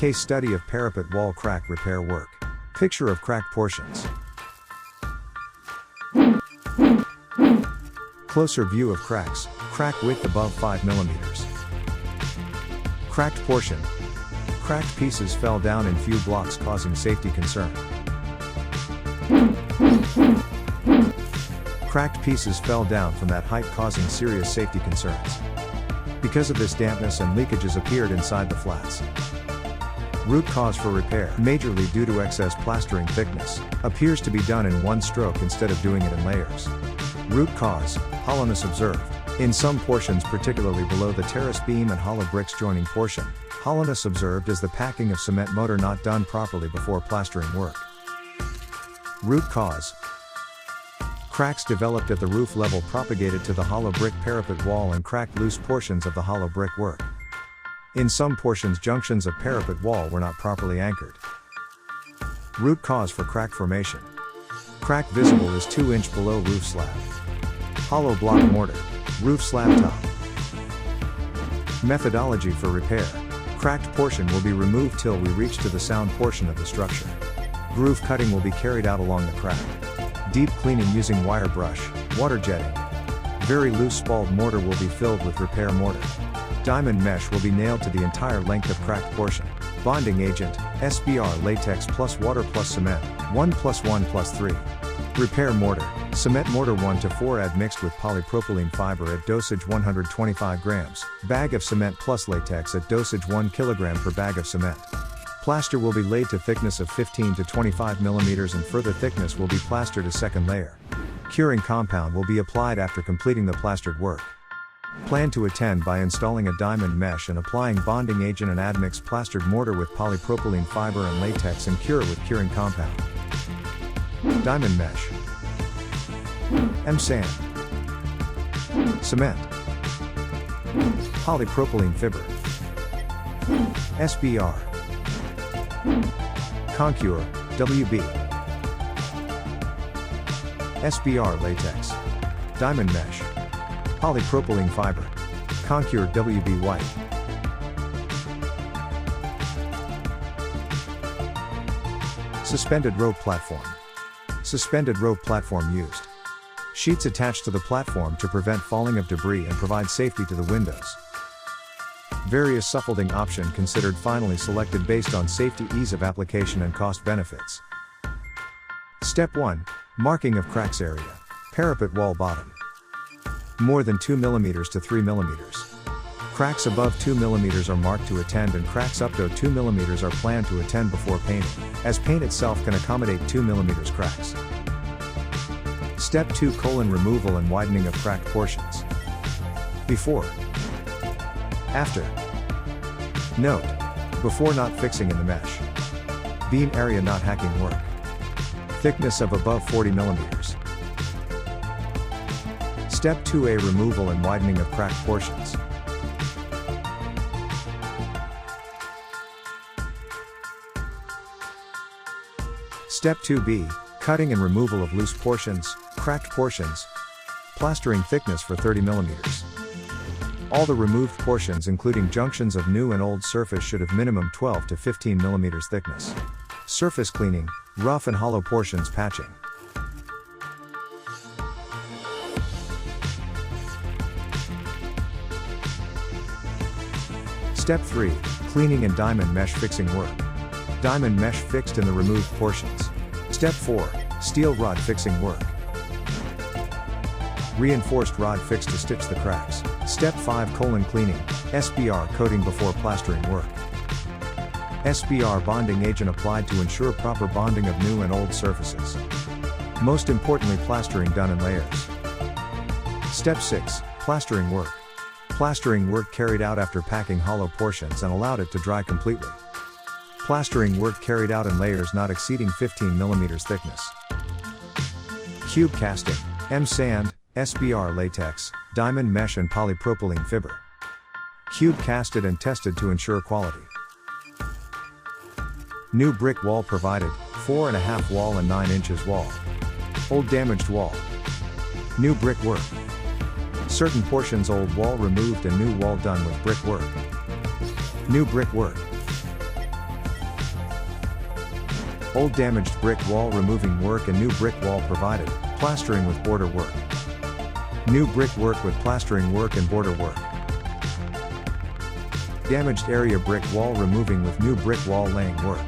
Case study of parapet wall crack repair work. Picture of cracked portions. Closer view of cracks. Crack width above 5 mm. Cracked portion. Cracked pieces fell down in few blocks causing safety concern. Cracked pieces fell down from that height causing serious safety concerns. Because of this, dampness and leakages appeared inside the flats. Root cause for repair, majorly due to excess plastering thickness, appears to be done in one stroke instead of doing it in layers. Root cause, hollowness observed. In some portions, particularly below the terrace beam and hollow bricks joining portion, hollowness observed is the packing of cement mortar not done properly before plastering work. Root cause. Cracks developed at the roof level propagated to the hollow brick parapet wall and cracked loose portions of the hollow brick work. In some portions, junctions of parapet wall were not properly anchored. Root cause for crack formation. Crack visible is 2 inch below roof slab. Hollow block mortar. Roof slab top. Methodology for repair. Cracked portion will be removed till we reach to the sound portion of the structure. Groove cutting will be carried out along the crack. Deep cleaning using wire brush, water jetting. Very loose spalled mortar will be filled with repair mortar. Diamond mesh will be nailed to the entire length of cracked portion. Bonding agent, SBR Latex plus water plus cement, 1+1+3. Repair mortar, cement mortar 1:4 add mixed with polypropylene fiber at dosage 125 grams, bag of cement plus latex at dosage 1 kg per bag of cement. Plaster will be laid to thickness of 15 to 25 mm and further thickness will be plastered a second layer. Curing compound will be applied after completing the plastered work. Plan to attend by installing a diamond mesh and applying bonding agent and admix plastered mortar with polypropylene fiber and latex and cure with curing compound. Diamond mesh. Sand. Cement. Polypropylene fibber. SBR. Concure, WB. SBR Latex. Diamond mesh. Polypropylene fiber. Concure WB white. Suspended rope platform. Suspended rope platform used. Sheets attached to the platform to prevent falling of debris and provide safety to the windows. Various scaffolding option considered, finally selected based on safety, ease of application and cost benefits. Step 1. Marking of cracks area. Parapet wall bottom. More than 2 mm to 3 mm. Cracks above 2 mm are marked to attend and cracks up to 2 mm are planned to attend before painting, as paint itself can accommodate 2 mm cracks. Step 2. Removal and widening of cracked portions. Before. After. Note. Before, not fixing in the mesh. Beam area not hacking work. Thickness of above 40 mm. Step 2a. Removal and widening of cracked portions. Step 2b. Cutting and removal of loose portions, cracked portions. Plastering thickness for 30 mm. All the removed portions, including junctions of new and old surface, should have minimum 12 to 15 mm thickness. Surface cleaning, rough and hollow portions patching. Step 3. Cleaning and diamond mesh fixing work. Diamond mesh fixed in the removed portions. Step 4. Steel rod fixing work. Reinforced rod fixed to stitch the cracks. Step 5. Cleaning, SBR coating before plastering work. SBR bonding agent applied to ensure proper bonding of new and old surfaces. Most importantly, plastering done in layers. Step 6. Plastering work. Plastering work carried out after packing hollow portions and allowed it to dry completely. Plastering work carried out in layers not exceeding 15 mm thickness. Cube casting, sand, SBR latex, diamond mesh and polypropylene fibber. Cube casted and tested to ensure quality. New brick wall provided, 4.5 wall and 9 inches wall. Old damaged wall. New brick work. Certain portions old wall removed and new wall done with brick work. New brick work. Old damaged brick wall removing work and new brick wall provided, plastering with border work. New brick work with plastering work and border work. Damaged area brick wall removing with new brick wall laying work.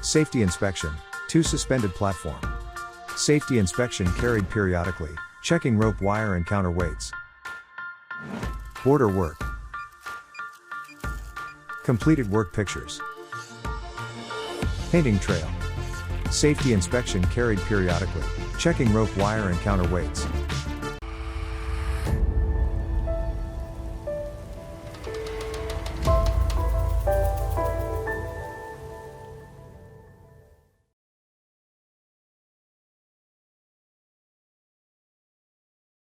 Safety inspection, 2 suspended platform. Safety inspection carried periodically, checking rope wire and counterweights. Border work. Completed work pictures. Painting trail. Safety inspection carried periodically, checking rope wire and counterweights.